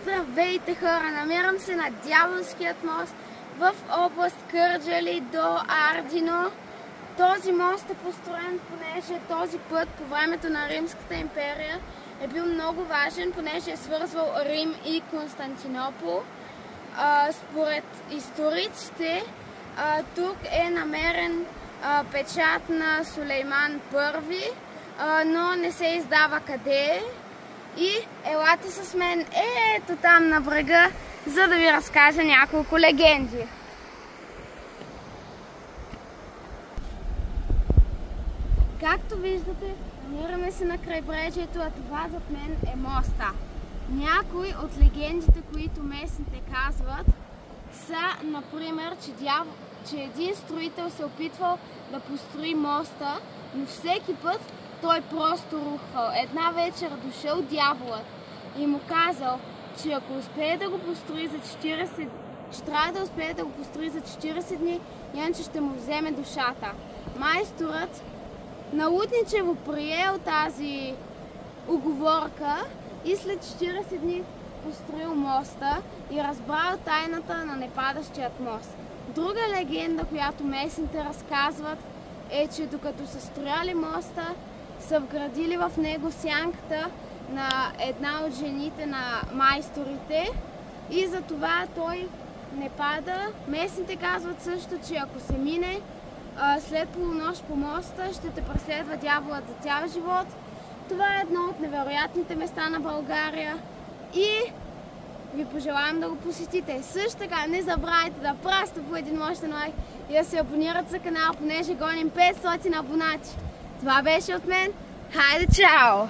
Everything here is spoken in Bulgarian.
Здравейте хора! Намирам се на Дяволският мост в област Кърджали до Ардино. Този мост е построен, понеже този път по времето на Римската империя е бил много важен, понеже е свързвал Рим и Константинопол. Според историците, тук е намерен печат на Сулейман I, но не се издава къде е. И елате с мен ето там на брега, за да ви разкажа няколко легенди. Както виждате, намираме се на крайбрежието, а това зад мен е моста. Някои от легендите, които местните казват, са, например, че един строител се опитвал да построи моста, но всеки път той просто рухвал. Една вечер дошъл дяволът и му казал, че ако успее да го построи за 40, че трябва да успее да го построи за 40 дни, иначе ще му вземе душата. Майсторът налудничево приел тази уговорка и след 40 дни построил моста и разбрал тайната на непадащият мост. Друга легенда, която местните разказват, е, че докато са строяли моста, са вградили в него сянката на една от жените на майсторите и затова той не пада. Местните казват също, че ако се мине след полунощ по моста, ще те преследва дяволът за цял живот. Това е едно от невероятните места на България и ви пожелавам да го посетите. Също така не забравяйте да пращате по един мощен лайк и да се абонирате за канала, понеже гоним 500 абонати. Това беше от мен. Хайде, чао!